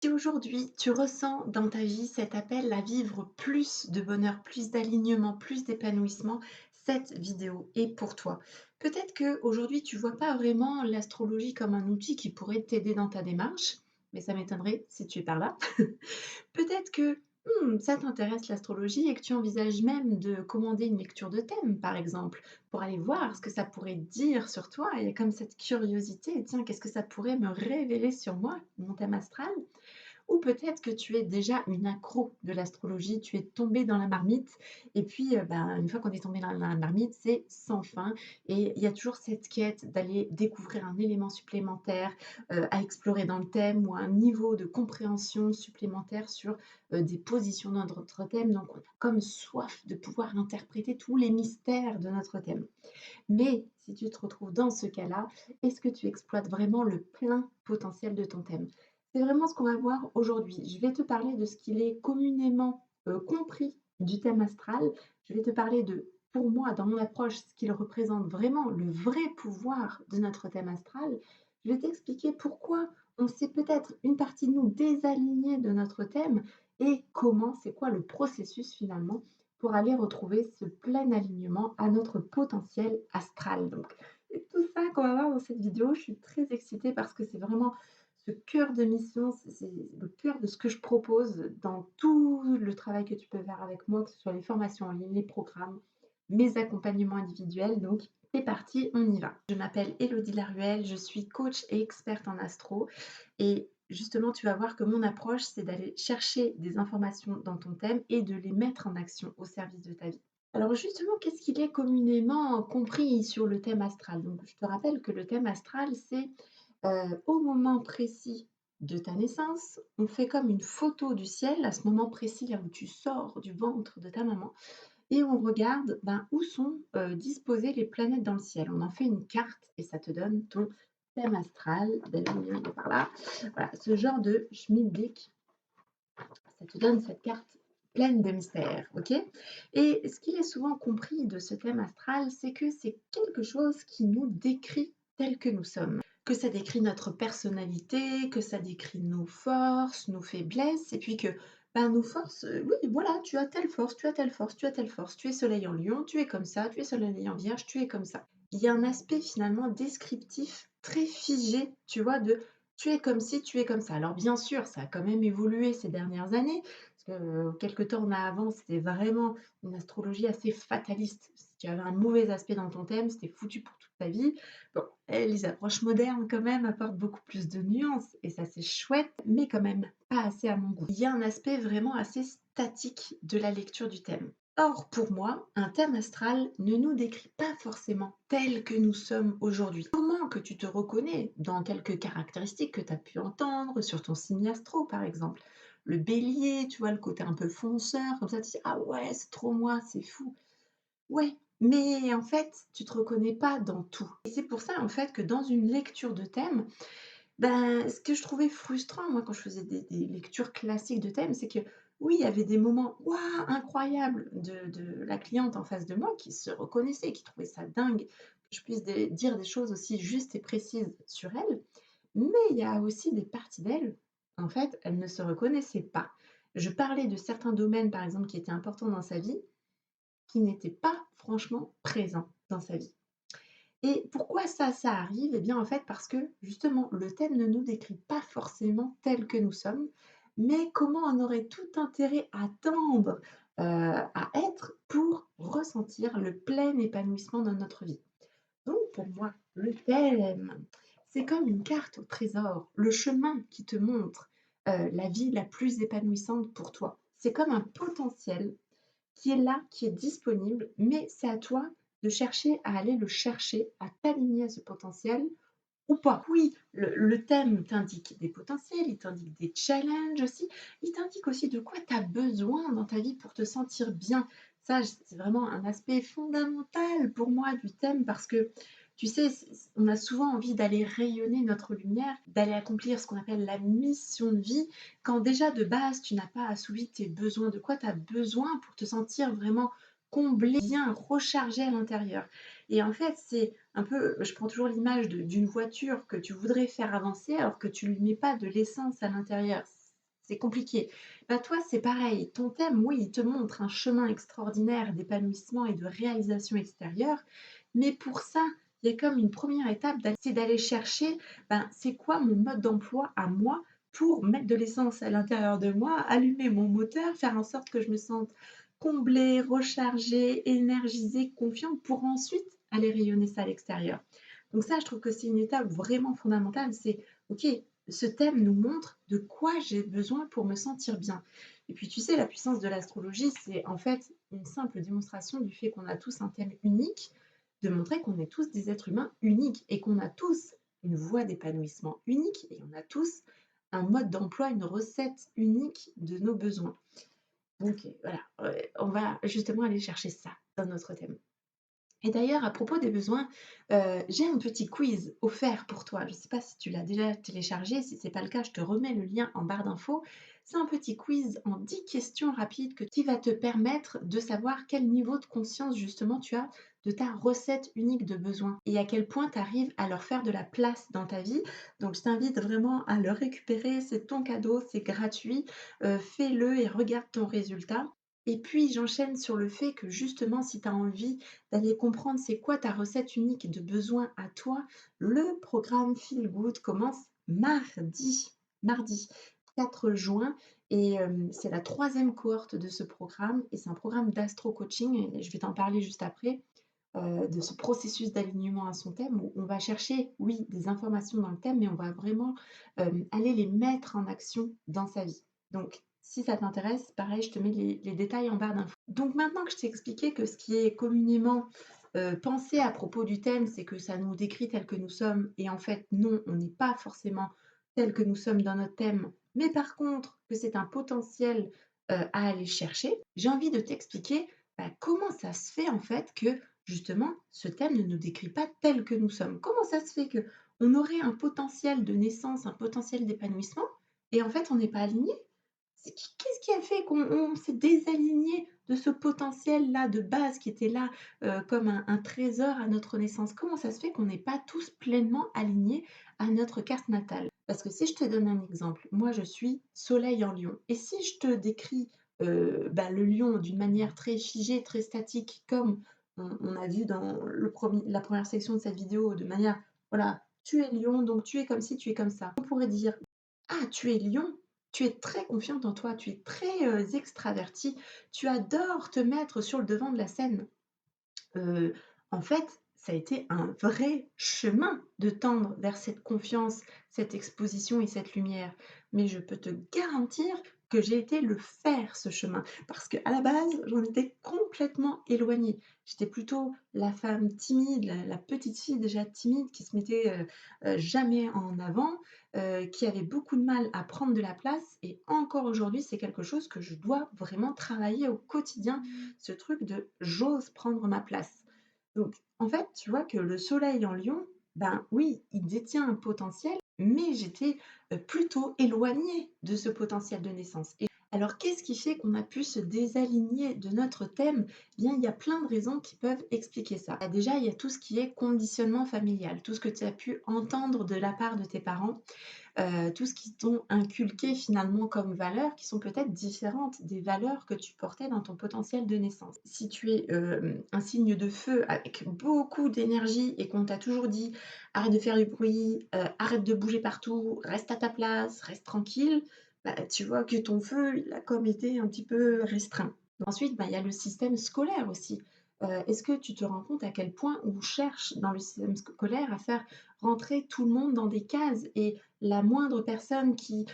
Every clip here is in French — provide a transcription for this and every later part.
Si aujourd'hui tu ressens dans ta vie cet appel à vivre plus de bonheur, plus d'alignement, plus d'épanouissement, cette vidéo est pour toi. Peut-être que aujourd'hui tu vois pas vraiment l'astrologie comme un outil qui pourrait t'aider dans ta démarche, mais ça m'étonnerait si tu es par là. Peut-être que ça t'intéresse l'astrologie et que tu envisages même de commander une lecture de thème, par exemple, pour aller voir ce que ça pourrait dire sur toi. Il y a comme cette curiosité, tiens, qu'est-ce que ça pourrait me révéler sur moi, mon thème astral? Ou peut-être que tu es déjà une accro de l'astrologie, tu es tombée dans la marmite et puis, ben, une fois qu'on est tombé dans la marmite, c'est sans fin et il y a toujours cette quête d'aller découvrir un élément supplémentaire, à explorer dans le thème ou un niveau de compréhension supplémentaire sur, des positions dans notre thème. Donc on a comme soif de pouvoir interpréter tous les mystères de notre thème. Mais si tu te retrouves dans ce cas-là, est-ce que tu exploites vraiment le plein potentiel de ton thème? C'est vraiment ce qu'on va voir aujourd'hui. Je vais te parler de ce qu'il est communément, compris du thème astral. Je vais te parler de, pour moi, dans mon approche, ce qu'il représente vraiment, le vrai pouvoir de notre thème astral. Je vais t'expliquer pourquoi on s'est peut-être une partie de nous désaligné de notre thème et comment, c'est quoi le processus finalement pour aller retrouver ce plein alignement à notre potentiel astral. Donc, c'est tout ça qu'on va voir dans cette vidéo. Je suis très excitée parce que c'est vraiment ce cœur de mission, c'est le cœur de ce que je propose dans tout le travail que tu peux faire avec moi, que ce soit les formations en ligne, les programmes, mes accompagnements individuels. Donc, c'est parti, on y va. Je m'appelle Élodie Laruelle, je suis coach et experte en astro. Et justement, tu vas voir que mon approche, c'est d'aller chercher des informations dans ton thème et de les mettre en action au service de ta vie. Alors justement, qu'est-ce qu'il est communément compris sur le thème astral? Donc, je te rappelle que le thème astral, c'est au moment précis de ta naissance, on fait comme une photo du ciel, à ce moment précis, là où tu sors du ventre de ta maman, et on regarde ben, où sont disposées les planètes dans le ciel. On en fait une carte et ça te donne ton thème astral. D'ailleurs, il est par là. Voilà, ce genre de schmilblick, ça te donne cette carte pleine de mystères, ok? Et ce qui est souvent compris de ce thème astral, c'est que c'est quelque chose qui nous décrit tel que nous sommes. Que ça décrit notre personnalité, que ça décrit nos forces, nos faiblesses, et puis que ben, nos forces, oui, voilà, tu as telle force, tu as telle force, tu as telle force, tu es soleil en lion, tu es comme ça, tu es soleil en vierge, tu es comme ça. Il y a un aspect finalement descriptif très figé, tu vois, de tu es comme ci, tu es comme ça. Alors bien sûr, ça a quand même évolué ces dernières années, parce que quelque temps on a avant, c'était vraiment une astrologie assez fataliste. Si tu avais un mauvais aspect dans ton thème, c'était foutu pour toute ta vie. Bon, les approches modernes quand même apportent beaucoup plus de nuances et ça c'est chouette, mais quand même pas assez à mon goût. Il y a un aspect vraiment assez statique de la lecture du thème. Or, pour moi, un thème astral ne nous décrit pas forcément tel que nous sommes aujourd'hui. Comment que tu te reconnais dans quelques caractéristiques que tu as pu entendre sur ton signe astro, par exemple. Le bélier, tu vois, le côté un peu fonceur, comme ça tu dis ah ouais, c'est trop moi, c'est fou. Ouais, mais en fait, tu te reconnais pas dans tout. Et c'est pour ça, en fait, que dans une lecture de thème, ben, ce que je trouvais frustrant, moi, quand je faisais des lectures classiques de thèmes, c'est que oui, il y avait des moments waouh, incroyables de la cliente en face de moi qui se reconnaissait, qui trouvait ça dingue que je puisse dire des choses aussi justes et précises sur elle. Mais il y a aussi des parties d'elle, en fait, elle ne se reconnaissait pas. Je parlais de certains domaines, par exemple, qui étaient importants dans sa vie, qui n'étaient pas franchement présents dans sa vie. Et pourquoi ça arrive? Eh bien, en fait, parce que justement, le thème ne nous décrit pas forcément tel que nous sommes, mais comment on aurait tout intérêt à tendre, à être pour ressentir le plein épanouissement dans notre vie. Donc pour moi, le thème, c'est comme une carte au trésor, le chemin qui te montre, la vie la plus épanouissante pour toi. C'est comme un potentiel qui est là, qui est disponible, mais c'est à toi de chercher à aller le chercher, à t'aligner à ce potentiel ou pas. Oui, le thème t'indique des potentiels, il t'indique des challenges aussi, il t'indique aussi de quoi tu as besoin dans ta vie pour te sentir bien. Ça, c'est vraiment un aspect fondamental pour moi du thème parce que, tu sais, on a souvent envie d'aller rayonner notre lumière, d'aller accomplir ce qu'on appelle la mission de vie, quand déjà de base, tu n'as pas assouvi tes besoins. De quoi tu as besoin pour te sentir vraiment comblé, bien rechargé à l'intérieur. Et en fait, c'est un peu, je prends toujours l'image d'une voiture que tu voudrais faire avancer alors que tu ne lui mets pas de l'essence à l'intérieur. c'est compliqué. Bah, toi, c'est pareil. Ton thème, oui, il te montre un chemin extraordinaire d'épanouissement et de réalisation extérieure, mais pour ça, il y a comme une première étape, c'est d'aller chercher, ben, c'est quoi mon mode d'emploi à moi pour mettre de l'essence à l'intérieur de moi, allumer mon moteur, faire en sorte que je me sente comblée, rechargée, énergisée, confiante pour ensuite aller rayonner ça à l'extérieur. Donc ça, je trouve que c'est une étape vraiment fondamentale. C'est, OK, ce thème nous montre de quoi j'ai besoin pour me sentir bien. Et puis, tu sais, la puissance de l'astrologie, c'est en fait une simple démonstration du fait qu'on a tous un thème unique, de montrer qu'on est tous des êtres humains uniques et qu'on a tous une voie d'épanouissement unique et on a tous un mode d'emploi, une recette unique de nos besoins. Donc voilà, on va justement aller chercher ça dans notre thème. Et d'ailleurs, à propos des besoins, j'ai un petit quiz offert pour toi. Je ne sais pas si tu l'as déjà téléchargé. Si ce n'est pas le cas, je te remets le lien en barre d'infos. C'est un petit quiz en 10 questions rapides qui va te permettre de savoir quel niveau de conscience justement tu as de ta recette unique de besoins et à quel point tu arrives à leur faire de la place dans ta vie. Donc je t'invite vraiment à le récupérer. C'est ton cadeau, c'est gratuit. Fais-le et regarde ton résultat. Et puis j'enchaîne sur le fait que justement, si tu as envie d'aller comprendre c'est quoi ta recette unique de besoin à toi, le programme Feel Good commence mardi 4 juin et c'est la troisième cohorte de ce programme et c'est un programme d'astro-coaching et je vais t'en parler juste après, de ce processus d'alignement à son thème où on va chercher, oui, des informations dans le thème, mais on va vraiment aller les mettre en action dans sa vie. Donc, si ça t'intéresse, pareil, je te mets les détails en barre d'infos. Donc maintenant que je t'ai expliqué que ce qui est communément pensé à propos du thème, c'est que ça nous décrit tel que nous sommes, et en fait, non, on n'est pas forcément tel que nous sommes dans notre thème, mais par contre, que c'est un potentiel à aller chercher, j'ai envie de t'expliquer bah, comment ça se fait en fait que justement ce thème ne nous décrit pas tel que nous sommes. Comment ça se fait que on aurait un potentiel de naissance, un potentiel d'épanouissement, et en fait on n'est pas aligné? Qu'est-ce qui a fait qu'on s'est désaligné de ce potentiel-là de base qui était là comme un trésor à notre naissance? Comment ça se fait qu'on n'est pas tous pleinement alignés à notre carte natale? Parce que si je te donne un exemple, moi je suis soleil en lion. Et si je te décris bah, le lion d'une manière très figée, très statique, comme on a vu dans la première section de cette vidéo, de manière, voilà, tu es lion, donc tu es comme ci, tu es comme ça. On pourrait dire, ah, tu es lion, tu es très confiante en toi, tu es très extravertie, tu adores te mettre sur le devant de la scène. Heu, en fait, ça a été un vrai chemin de tendre vers cette confiance, cette exposition et cette lumière. Mais je peux te garantir que j'ai été le faire ce chemin, parce qu'à la base, j'en étais complètement éloignée. J'étais plutôt la femme timide, la petite fille déjà timide qui se mettait, jamais en avant, qui avait beaucoup de mal à prendre de la place et encore aujourd'hui, c'est quelque chose que je dois vraiment travailler au quotidien, ce truc de j'ose prendre ma place. Donc, en fait, tu vois que le soleil en lion, ben oui, il détient un potentiel, mais j'étais plutôt éloignée de ce potentiel de naissance. Et alors, qu'est-ce qui fait qu'on a pu se désaligner de notre thème? Eh bien, il y a plein de raisons qui peuvent expliquer ça. Bah, déjà, il y a tout ce qui est conditionnement familial, tout ce que tu as pu entendre de la part de tes parents, tout ce qu'ils t'ont inculqué finalement comme valeurs qui sont peut-être différentes des valeurs que tu portais dans ton potentiel de naissance. Si tu es un signe de feu avec beaucoup d'énergie et qu'on t'a toujours dit arrête de faire du bruit, arrête de bouger partout, reste à ta place, reste tranquille, bah, tu vois que ton feu, il a comme été un petit peu restreint. Ensuite, bah, il y a le système scolaire aussi. Est-ce que tu te rends compte à quel point on cherche dans le système scolaire à faire rentrer tout le monde dans des cases et la moindre personne qui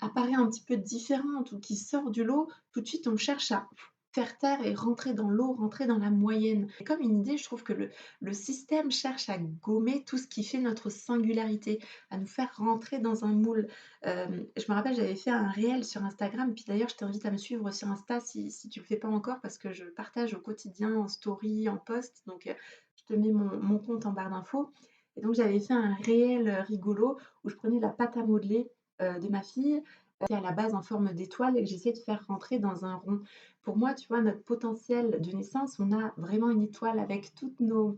apparaît un petit peu différente ou qui sort du lot, tout de suite on cherche à faire taire et rentrer dans l'eau, rentrer dans la moyenne. C'est comme une idée, je trouve que le système cherche à gommer tout ce qui fait notre singularité, à nous faire rentrer dans un moule. Je me rappelle, j'avais fait un réel sur Instagram, puis d'ailleurs je t'invite à me suivre sur Insta si tu le fais pas encore, parce que je partage au quotidien, en story, en post, donc je te mets mon compte en barre d'infos. Et donc j'avais fait un réel rigolo où je prenais la pâte à modeler de ma fille, qui est à la base en forme d'étoile et que j'essayais de faire rentrer dans un rond. Pour moi, tu vois, notre potentiel de naissance, on a vraiment une étoile avec toutes nos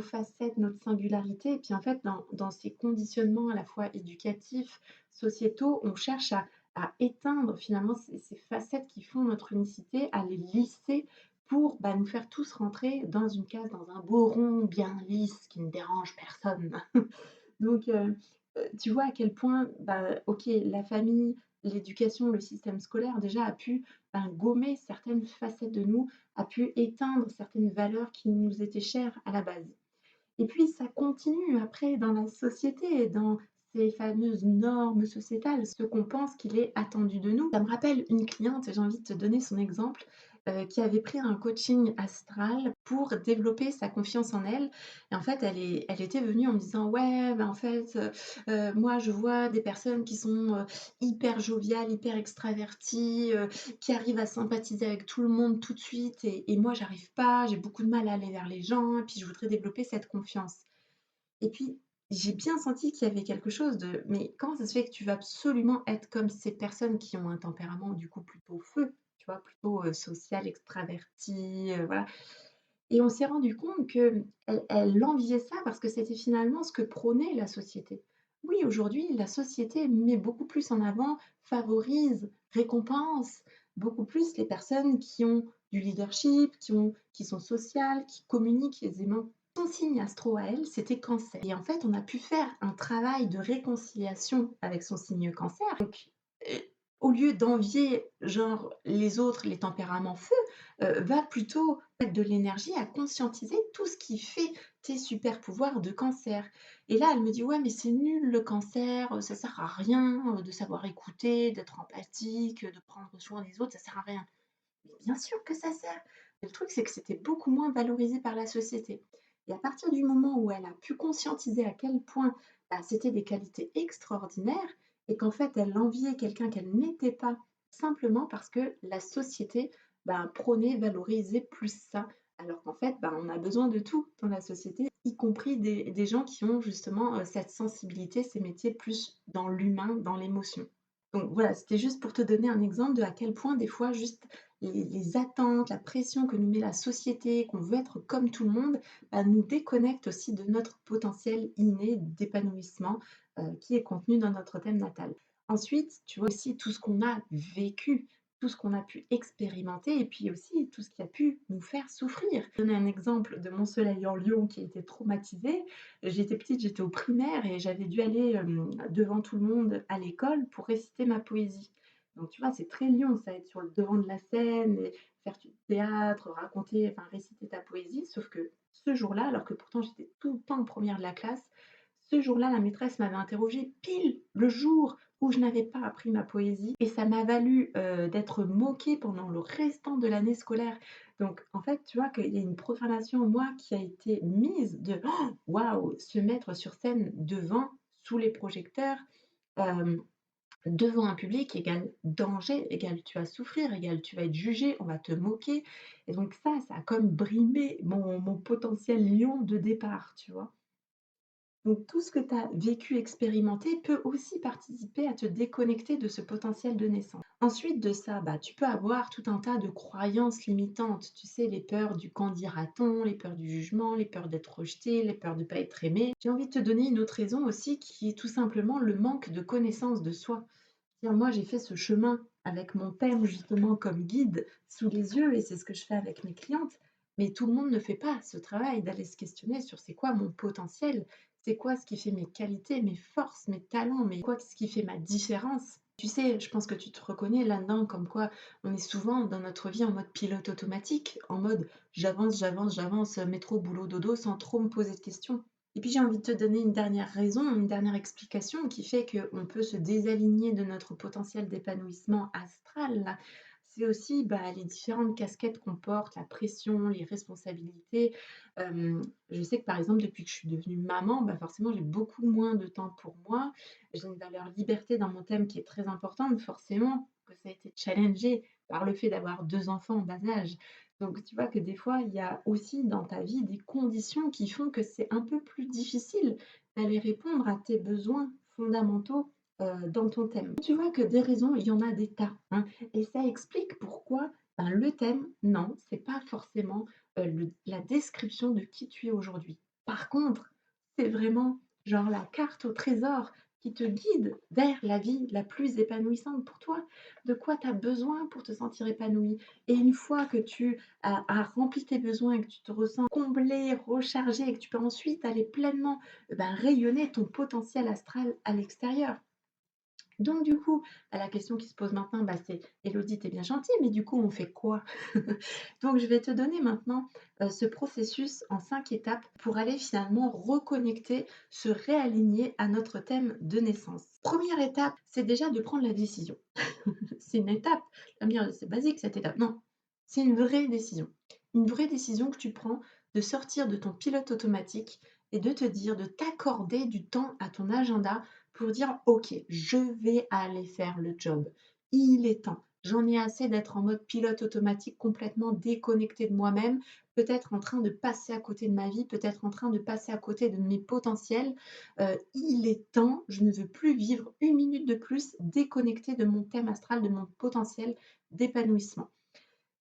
facettes, notre singularité. Et puis en fait, dans ces conditionnements à la fois éducatifs, sociétaux, on cherche à éteindre finalement ces facettes qui font notre unicité, à les lisser pour, bah, nous faire tous rentrer dans une case, dans un beau rond bien lisse qui ne dérange personne. Donc, tu vois à quel point, bah, OK, la famille, l'éducation, le système scolaire déjà a pu, ben, gommer certaines facettes de nous, a pu éteindre certaines valeurs qui nous étaient chères à la base. Et puis ça continue après dans la société, dans ces fameuses normes sociétales, ce qu'on pense qu'il est attendu de nous. Ça me rappelle une cliente, et j'ai envie de te donner son exemple, qui avait pris un coaching astral pour développer sa confiance en elle. Et en fait, elle était venue en me disant: «Ouais, bah, en fait, moi je vois des personnes qui sont, hyper joviales, hyper extraverties, qui arrivent à sympathiser avec tout le monde tout de suite et moi j'arrive pas, j'ai beaucoup de mal à aller vers les gens et puis je voudrais développer cette confiance». Et puis j'ai bien senti qu'il y avait quelque chose de: «Mais comment ça se fait que tu veux absolument être comme ces personnes qui ont un tempérament du coup plutôt feu?» Tu vois? Plutôt, social, extraverti, voilà. Et on s'est rendu compte qu'elle enviait ça parce que c'était finalement ce que prônait la société. Oui, aujourd'hui, la société met beaucoup plus en avant, favorise, récompense beaucoup plus les personnes qui ont du leadership, qui sont sociales, qui communiquent aisément. Son signe astro à elle, c'était Cancer. Et en fait, on a pu faire un travail de réconciliation avec son signe Cancer. Donc, au lieu d'envier, genre, les autres, les tempéraments feu, va plutôt mettre de l'énergie à conscientiser tout ce qui fait tes super pouvoirs de Cancer. Et là, elle me dit: «Ouais, mais c'est nul le Cancer, ça sert à rien, de savoir écouter, d'être empathique, de prendre soin des autres, ça sert à rien». Mais bien sûr que ça sert! Mais le truc, c'est que c'était beaucoup moins valorisé par la société. Et à partir du moment où elle a pu conscientiser à quel point, bah, c'était des qualités extraordinaires et qu'en fait, elle enviait quelqu'un qu'elle n'était pas, simplement parce que la société, bah, prônait, valorisait plus ça. Alors qu'en fait, bah, on a besoin de tout dans la société, y compris des gens qui ont justement, cette sensibilité, ces métiers plus dans l'humain, dans l'émotion. Donc voilà, c'était juste pour te donner un exemple de à quel point des fois juste les attentes, la pression que nous met la société, qu'on veut être comme tout le monde, bah, nous déconnecte aussi de notre potentiel inné d'épanouissement, qui est contenu dans notre thème natal. Ensuite, tu vois aussi tout ce qu'on a vécu, tout ce qu'on a pu expérimenter et puis aussi tout ce qui a pu nous faire souffrir. Je vais donner un exemple de mon soleil en Lion qui a été traumatisé. J'étais petite, j'étais au primaire et j'avais dû aller, devant tout le monde à l'école pour réciter ma poésie. Donc tu vois, c'est très Lion ça, être sur le devant de la scène et faire du théâtre, raconter, enfin réciter ta poésie. Sauf que ce jour-là, alors que pourtant j'étais tout le temps première de la classe, ce jour-là, la maîtresse m'avait interrogée pile le jour où je n'avais pas appris ma poésie et ça m'a valu, d'être moquée pendant le restant de l'année scolaire. Donc en fait, tu vois qu'il y a une programmation, moi, qui a été mise de: «Oh, waouh!» Se mettre sur scène devant, sous les projecteurs, hem, devant un public égale danger, égale tu vas souffrir, égale tu vas être jugé, on va te moquer et donc ça a comme brimé mon potentiel lion de départ, tu vois? Donc tout ce que tu as vécu, expérimenté peut aussi participer à te déconnecter de ce potentiel de naissance. Ensuite de ça, bah, tu peux avoir tout un tas de croyances limitantes. Tu sais, les peurs du «qu'en dira-t-on», les peurs du jugement, les peurs d'être rejeté, les peurs de ne pas être aimé. J'ai envie de te donner une autre raison aussi qui est tout simplement le manque de connaissance de soi. C'est-à-dire moi, j'ai fait ce chemin avec mon thème justement comme guide sous les yeux et c'est ce que je fais avec mes clientes. Mais tout le monde ne fait pas ce travail d'aller se questionner sur c'est quoi mon potentiel, c'est quoi ce qui fait mes qualités, mes forces, mes talents, mais quoi ce qui fait ma différence. Tu sais, je pense que tu te reconnais là-dedans, comme quoi on est souvent dans notre vie en mode pilote automatique, en mode j'avance, j'avance, j'avance, métro, boulot, dodo, sans trop me poser de questions. Et puis j'ai envie de te donner une dernière raison, une dernière explication qui fait qu'on peut se désaligner de notre potentiel d'épanouissement astral, là. C'est aussi, bah, les différentes casquettes qu'on porte, la pression, les responsabilités. Je sais que par exemple depuis que je suis devenue maman, bah, forcément j'ai beaucoup moins de temps pour moi. J'ai une valeur liberté dans mon thème qui est très importante, forcément que ça a été challengé par le fait d'avoir 2 enfants en bas âge. Donc tu vois que des fois, il y a aussi dans ta vie des conditions qui font que c'est un peu plus difficile d'aller répondre à tes besoins fondamentaux, dans ton thème. Tu vois que des raisons, il y en a des tas, hein, et ça explique pourquoi, ben, le thème, non, c'est pas forcément, le la description de qui tu es aujourd'hui. Par contre, c'est vraiment genre la carte au trésor qui te guide vers la vie la plus épanouissante pour toi. De quoi tu as besoin pour te sentir épanoui. Et une fois que tu as rempli tes besoins et que tu te ressens comblé, rechargé et que tu peux ensuite aller pleinement rayonner ton potentiel astral à l'extérieur. Donc du coup, la question qui se pose maintenant, c'est: «Élodie, tu bien gentille, mais du coup, on fait quoi?» Donc je vais te donner maintenant, ce processus en 5 étapes pour aller finalement reconnecter, se réaligner à notre thème de naissance. Première étape, c'est déjà de prendre la décision. C'est une étape, tu vas me dire: «C'est basique cette étape». Non, c'est une vraie décision. Une vraie décision que tu prends de sortir de ton pilote automatique et de te dire, de t'accorder du temps à ton agenda pour dire: «OK, je vais aller faire le job. Il est temps. J'en ai assez d'être en mode pilote automatique, complètement déconnectée de moi-même, peut-être en train de passer à côté de ma vie, peut-être en train de passer à côté de mes potentiels. Il est temps, je ne veux plus vivre une minute de plus déconnectée de mon thème astral, de mon potentiel d'épanouissement».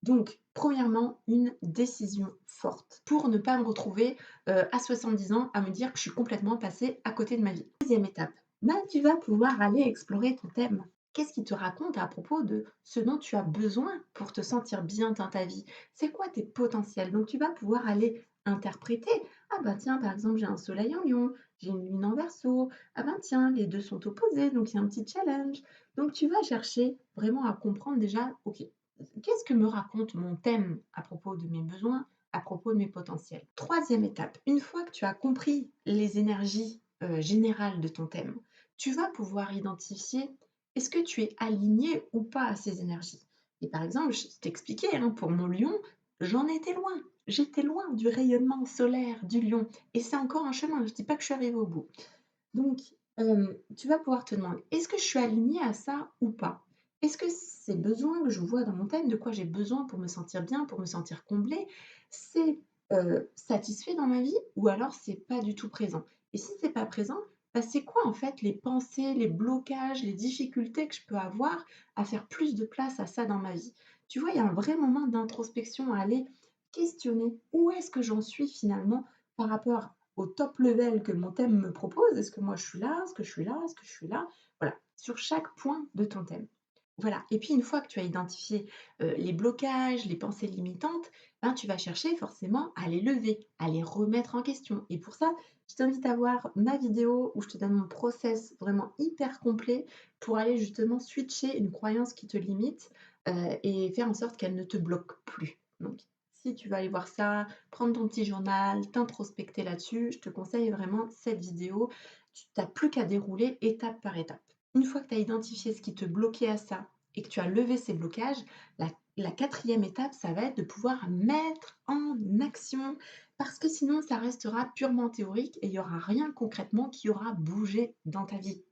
Donc, premièrement, une décision forte pour ne pas me retrouver, à 70 ans à me dire que je suis complètement passée à côté de ma vie. Deuxième étape, tu vas pouvoir aller explorer ton thème. Qu'est-ce qui te raconte à propos de ce dont tu as besoin pour te sentir bien dans ta vie? C'est quoi tes potentiels? Donc tu vas pouvoir aller interpréter. Ah tiens, par exemple, j'ai un soleil en lion, j'ai une lune en verso. Ah tiens, les 2 sont opposés, donc il y a un petit challenge. Donc tu vas chercher vraiment à comprendre déjà, OK, qu'est-ce que me raconte mon thème à propos de mes besoins, à propos de mes potentiels? Troisième étape, une fois que tu as compris les énergies générales de ton thème, tu vas pouvoir identifier, est-ce que tu es aligné ou pas à ces énergies? Et par exemple, je t'expliquais, hein, pour mon lion, j'en étais loin. J'étais loin du rayonnement solaire du lion. Et c'est encore un chemin. Je ne dis pas que je suis arrivée au bout. Donc, tu vas pouvoir te demander: «Est-ce que je suis alignée à ça ou pas? Est-ce que ces besoins que je vois dans mon thème, de quoi j'ai besoin pour me sentir bien, pour me sentir comblée, c'est, satisfait dans ma vie ou alors c'est pas du tout présent?» Et si c'est pas présent, c'est quoi en fait les pensées, les blocages, les difficultés que je peux avoir à faire plus de place à ça dans ma vie? Tu vois, il y a un vrai moment d'introspection à aller questionner où est-ce que j'en suis finalement par rapport au top level que mon thème me propose. Est-ce que moi je suis là? Est-ce que je suis là? Est-ce que je suis là? Voilà, sur chaque point de ton thème. Voilà, et puis une fois que tu as identifié, les blocages, les pensées limitantes, tu vas chercher forcément à les lever, à les remettre en question, et pour ça, je t'invite à voir ma vidéo où je te donne mon process vraiment hyper complet pour aller justement switcher une croyance qui te limite, et faire en sorte qu'elle ne te bloque plus. Donc si tu vas aller voir ça, prendre ton petit journal, t'introspecter là-dessus, je te conseille vraiment cette vidéo. Tu n'as plus qu'à dérouler étape par étape. Une fois que tu as identifié ce qui te bloquait à ça et que tu as levé ces blocages, la quatrième étape, ça va être de pouvoir mettre en action, parce que sinon ça restera purement théorique et il n'y aura rien concrètement qui aura bougé dans ta vie.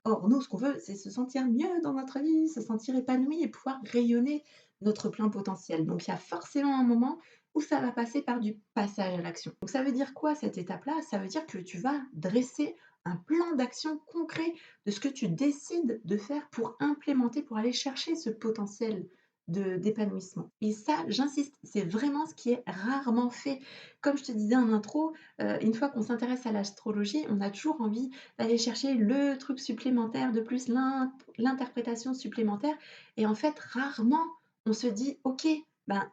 Or, nous, ce qu'on veut, c'est se sentir mieux dans notre vie, se sentir épanoui et pouvoir rayonner notre plein potentiel. Donc, il y a forcément un moment où ça va passer par du passage à l'action. Donc, ça veut dire quoi cette étape-là? Ça veut dire que tu vas dresser un plan d'action concret de ce que tu décides de faire pour implémenter, pour aller chercher ce potentiel d'épanouissement. Et ça, j'insiste, c'est vraiment ce qui est rarement fait. Comme je te disais en intro, une fois qu'on s'intéresse à l'astrologie, on a toujours envie d'aller chercher le truc supplémentaire de plus, l'interprétation supplémentaire, et en fait, rarement on se dit: «OK, ben,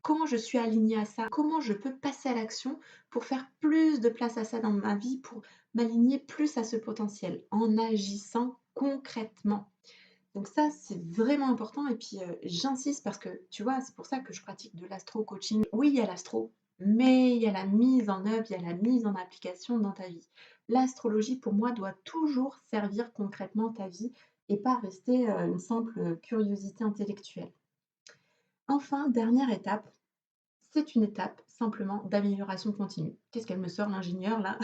comment je suis alignée à ça? Comment je peux passer à l'action pour faire plus de place à ça dans ma vie, pour m'aligner plus à ce potentiel?» En agissant concrètement. Donc ça, c'est vraiment important, et puis, j'insiste parce que, tu vois, c'est pour ça que je pratique de l'astro-coaching. Oui, il y a l'astro, mais il y a la mise en œuvre, il y a la mise en application dans ta vie. L'astrologie, pour moi, doit toujours servir concrètement ta vie et pas rester, une simple, curiosité intellectuelle. Enfin, dernière étape, c'est une étape simplement d'amélioration continue. Qu'est-ce qu'elle me sort l'ingénieure là?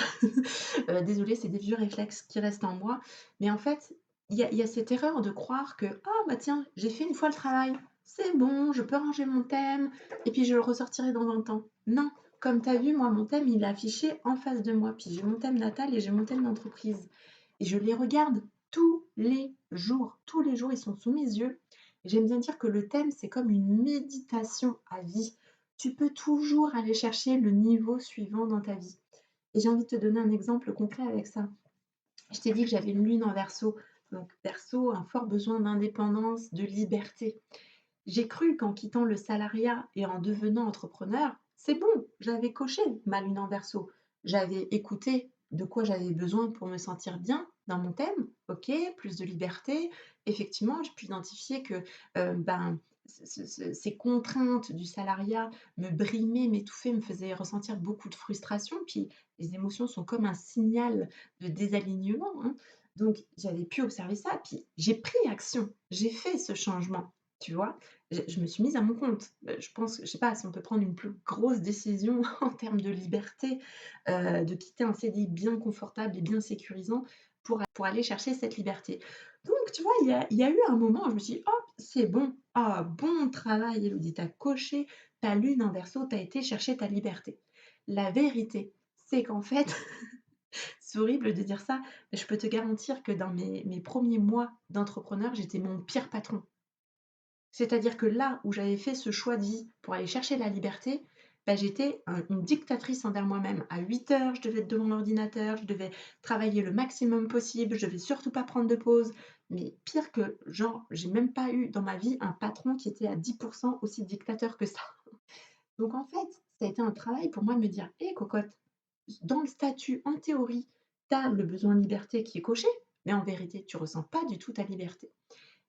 Désolée, c'est des vieux réflexes qui restent en moi. Mais en fait, il y a cette erreur de croire que: «Ah tiens, j'ai fait une fois le travail, c'est bon, je peux ranger mon thème et puis je le ressortirai dans 20 ans». Non, comme tu as vu, moi, mon thème, il est affiché en face de moi. Puis j'ai mon thème natal et j'ai mon thème d'entreprise. Et je les regarde tous les jours. Tous les jours, ils sont sous mes yeux. Et j'aime bien dire que le thème, c'est comme une méditation à vie. Tu peux toujours aller chercher le niveau suivant dans ta vie. Et j'ai envie de te donner un exemple concret avec ça. Je t'ai dit que j'avais une lune en Verseau, donc Verseau, un fort besoin d'indépendance, de liberté. J'ai cru qu'en quittant le salariat et en devenant entrepreneur, c'est bon, j'avais coché ma lune en Verseau. J'avais écouté de quoi j'avais besoin pour me sentir bien dans mon thème. OK, plus de liberté. Effectivement, j'ai pu identifier que, ben, ces contraintes du salariat me brimaient, m'étouffaient, me faisaient ressentir beaucoup de frustration. Puis les émotions sont comme un signal de désalignement, hein. Donc j'avais pu observer ça, puis j'ai pris action, j'ai fait ce changement, tu vois? Je me suis mise à mon compte. Je pense, je sais pas si on peut prendre une plus grosse décision en termes de liberté, de quitter un CDI bien confortable et bien sécurisant pour aller chercher cette liberté. Donc tu vois, il y a eu un moment où je me suis dit: «Hop, c'est bon. Ah, bon travail Élodie, tu as coché ta lune en Verseau, tu as été chercher ta liberté». La vérité, c'est qu'en fait, c'est horrible de dire ça, mais je peux te garantir que dans mes 1ers mois d'entrepreneur, j'étais mon pire patron. C'est-à-dire que là où j'avais fait ce choix de vie pour aller chercher la liberté, bah, j'étais une dictatrice envers moi-même. À 8 heures, je devais être devant l'ordinateur, je devais travailler le maximum possible, je devais surtout pas prendre de pause. Mais pire que, genre, j'ai même pas eu dans ma vie un patron qui était à 10% aussi dictateur que ça. Donc en fait, ça a été un travail pour moi de me dire: «Hé cocotte, dans le statut, en théorie, tu as le besoin de liberté qui est coché, mais en vérité, tu ressens pas du tout ta liberté».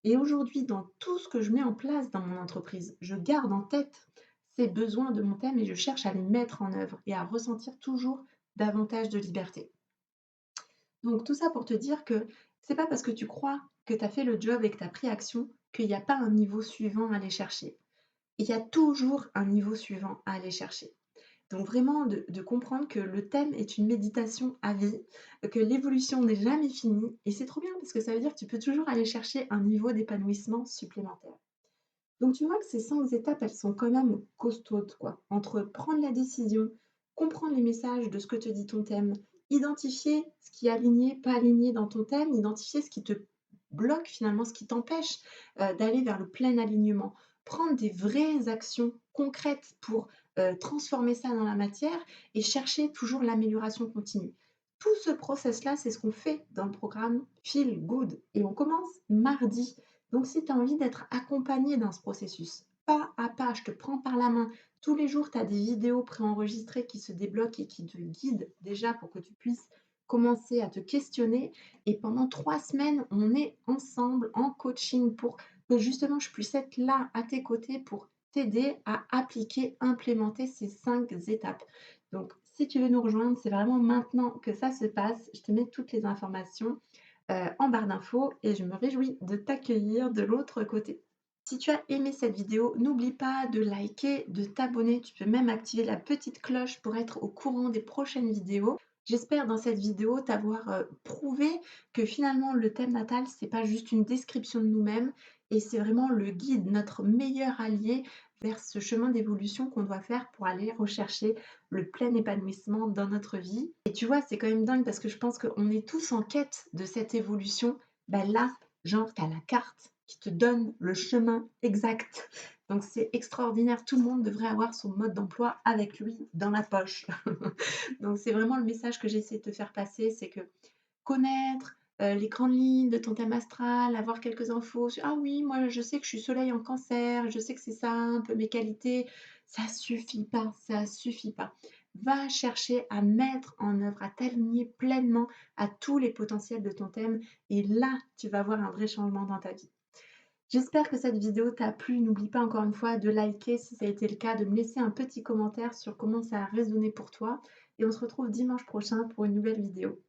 Et aujourd'hui, dans tout ce que je mets en place dans mon entreprise, je garde en tête ces besoins de mon thème et je cherche à les mettre en œuvre et à ressentir toujours davantage de liberté. Donc tout ça pour te dire que c'est pas parce que tu crois que tu as fait le job et que tu as pris action qu'il n'y a pas un niveau suivant à aller chercher. Il y a toujours un niveau suivant à aller chercher. Donc vraiment de comprendre que le thème est une méditation à vie, que l'évolution n'est jamais finie et c'est trop bien parce que ça veut dire que tu peux toujours aller chercher un niveau d'épanouissement supplémentaire. Donc tu vois que ces 5 étapes, elles sont quand même costaudes, quoi. Entre prendre la décision, comprendre les messages de ce que te dit ton thème, identifier ce qui est aligné, pas aligné dans ton thème, identifier ce qui te bloque finalement, ce qui t'empêche d'aller vers le plein alignement. Prendre des vraies actions concrètes pour transformer ça dans la matière et chercher toujours l'amélioration continue. Tout ce process-là, c'est ce qu'on fait dans le programme Feel Good et on commence mardi. Donc si tu as envie d'être accompagné dans ce processus, pas à pas, je te prends par la main. Tous les jours, tu as des vidéos préenregistrées qui se débloquent et qui te guident déjà pour que tu puisses commencer à te questionner. Et pendant 3 semaines, on est ensemble en coaching pour que justement je puisse être là à tes côtés pour t'aider à appliquer, implémenter ces 5 étapes. Donc, si tu veux nous rejoindre, c'est vraiment maintenant que ça se passe. Je te mets toutes les informations en barre d'infos et je me réjouis de t'accueillir de l'autre côté. Si tu as aimé cette vidéo, n'oublie pas de liker, de t'abonner. Tu peux même activer la petite cloche pour être au courant des prochaines vidéos. J'espère dans cette vidéo t'avoir prouvé que finalement le thème natal, c'est pas juste une description de nous-mêmes et c'est vraiment le guide, notre meilleur allié vers ce chemin d'évolution qu'on doit faire pour aller rechercher le plein épanouissement dans notre vie. Et tu vois, c'est quand même dingue parce que je pense qu'on est tous en quête de cette évolution. Ben là, genre, tu as la carte qui te donne le chemin exact. Donc c'est extraordinaire, tout le monde devrait avoir son mode d'emploi avec lui dans la poche. Donc c'est vraiment le message que j'essaie de te faire passer, c'est que connaître, les grandes lignes de ton thème astral, avoir quelques infos sur: «Ah oui, moi je sais que je suis soleil en cancer, je sais que c'est ça un peu mes qualités». Ça suffit pas, ça suffit pas. Va chercher à mettre en œuvre, à t'aligner pleinement à tous les potentiels de ton thème et là, tu vas voir un vrai changement dans ta vie. J'espère que cette vidéo t'a plu. N'oublie pas encore une fois de liker si ça a été le cas, de me laisser un petit commentaire sur comment ça a résonné pour toi et on se retrouve dimanche prochain pour une nouvelle vidéo.